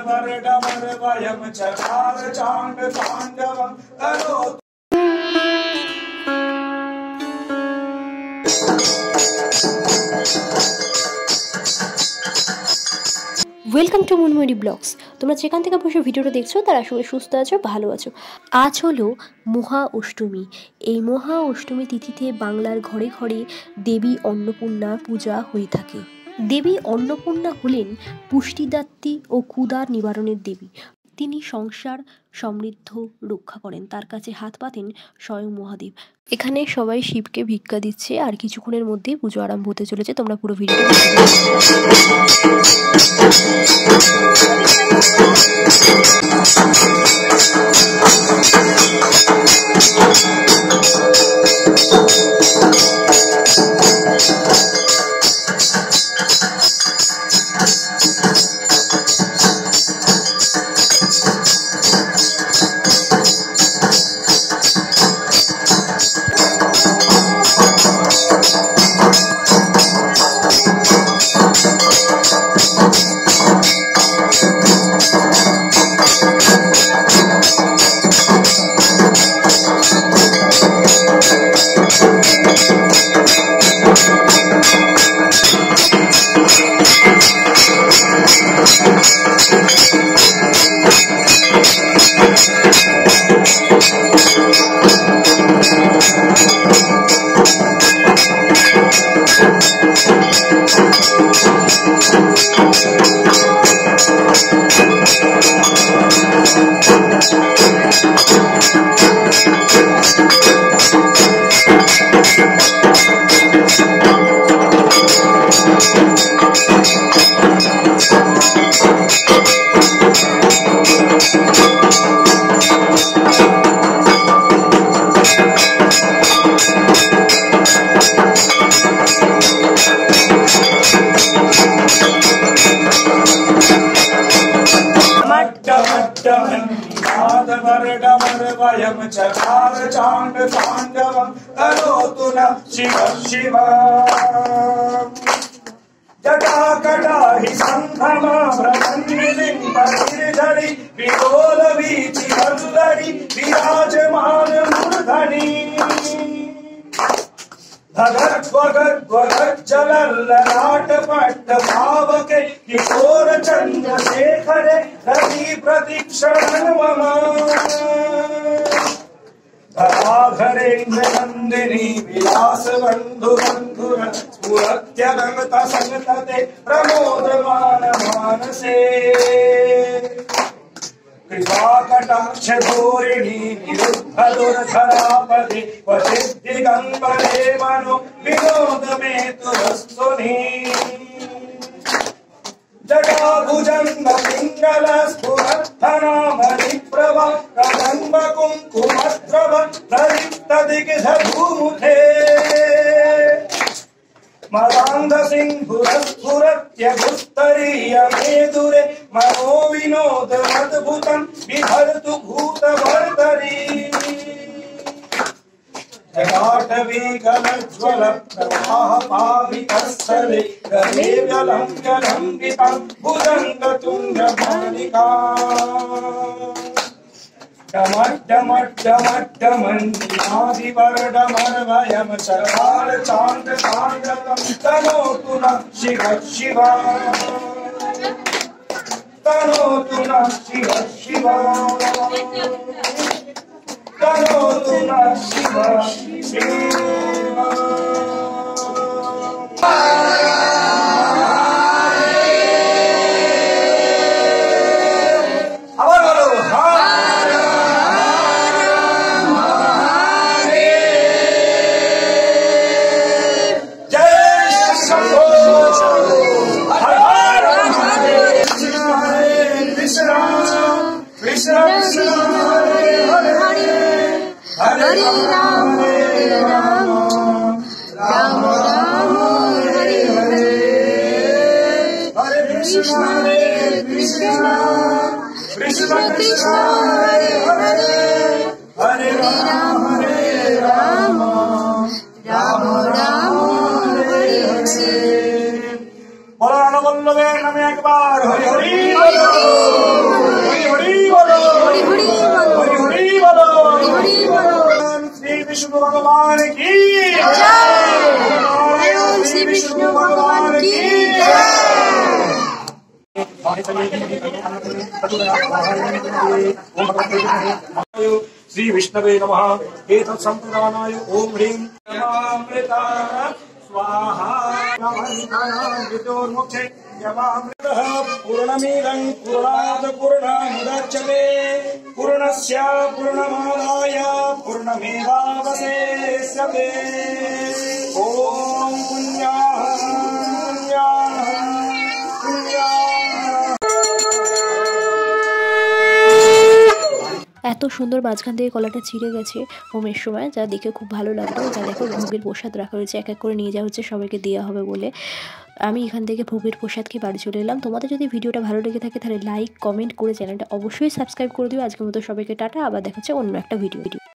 वरडमरवयं चकार चाण्ड ताण्डवं करोतु। Welcome to Munmuni blogs. তোমরা যেখান থেকে বসে ভিডিওটা দেখছো তারা আসলে সুস্থ আছো, ভালো আছো। আজ হলো মহা অষ্টমী। এই মহা অষ্টমী তিথিতে বাংলার ঘরে ঘরে দেবী অন্নপূর্ণা পূজা হয়ে থাকে। দেবী অন্নপূর্ণা হলেন পুষ্টিদাত্রী ও ক্ষুধার নিবারণের দেবী। তিনি সংসার সমৃদ্ধ রক্ষা করেন। তার কাছে হাত পাতেন স্বয়ং মহাদেব। এখানে সবাই শিবকে ভিক্ষা দিচ্ছে আর কিছুক্ষণের মধ্যেই পুজো আরম্ভ হতে চলেছে। তোমরা পুরো ভিডিওটা वरडमरवयं चकार चाण्ड ताण्डवं करोतु नः शिव शिव। जटाकटाहि सङ्घमाभ्रमन्निलिम्बगिरिधरि विलोलवीचिवल्लरि विराजमान मूर्धनि। धगद्वगद्वगज्जलल्ललाटपट्टभावके किशोर चन्द्रशेखरे रति प्रतीक्षणं मम। धराधरेन्द्रनन्दिनी विलासबन्धुबन्धुर स्फुरत्यगमत संतते प्रमोदमान मानसे। कृपाकटाक्षधोरिणी निरुद्धदुर्धरापदे क्वचिद्दिगम्बरे मनो विनोदमेतुरस्तुनि। जटाभुजङ्गपिङ्गलस्फुरद्धनामणिप्रभा कदम्बकुङ्कुमद्रव प्रलिप्तदिग्धभूमुखे। मदान्धसिन्धुरस्फुरत्यगुस्तरीयमेदुरे मनो विनोदमद्भुतं बिभर्तु भूतभर्तरि। जटाटवीकलज्ज्वलप्रवाहपावितस्थले गले व्यलम्बितं भुजङ्गतुङ्गमालिका। डमड्डमड्डमड्डमन्दिरादिवरडमरवयं चकार चाण्ड ताण्डवं करोतु नः शिव शिव। करोतु नः शिव शिव। करोतु नः Shiv Shiv. Hare Ram, Hare Ram, Ram Ram, Hare Hare, Hare Krishna, Hare Krishna, Krishna Krishna, Hare Hare, Hare Ram, Hare Ram, Ram Ram, Hare Hare। বল্লভের নামে একবার হরি হরি বলো, হরি হরি বলো, হরি হরি বলো, হরি হরি বলো। হরি হরি বলো। শ্রী বিষ্ণু ভগবান কি জয়। শ্রী বিষ্ণু ভগবান কি জয়। श्री विष्णवे नमः। एतत् संप्रदानाय ओम ह्रीं नमामृता स्वाहा। मृत्योर्मुक्षे यमामृतः पूर्णमिदं पूर्णात् पूर्णमुदच्यते पूर्णस्य पूर्णमादाय पूर्णमेवावशिष्यते। ओम पुण्याः पुण्याः पुण्याः। এত সুন্দর মাঝখান থেকে কলাটা ছিঁড়ে গেছে হোমের সময়, যা দেখে খুব ভালো লাগলো। যা দেখো ভোগের প্রসাদ রাখা হয়েছে, এক এক করে নিয়ে যাওয়া হচ্ছে, সবাইকে দেওয়া হবে বলে। আমি এখান থেকে ভোগের প্রসাদ খেয়ে বাড়ি চলে এলাম। তোমাদের যদি ভিডিওটা ভালো লেগে থাকে তাহলে লাইক কমেন্ট করে চ্যানেলটা অবশ্যই সাবস্ক্রাইব করে দিও। আজকের মতো সবাইকে টাটা, আবার দেখা হচ্ছে অন্য একটা ভিডিও।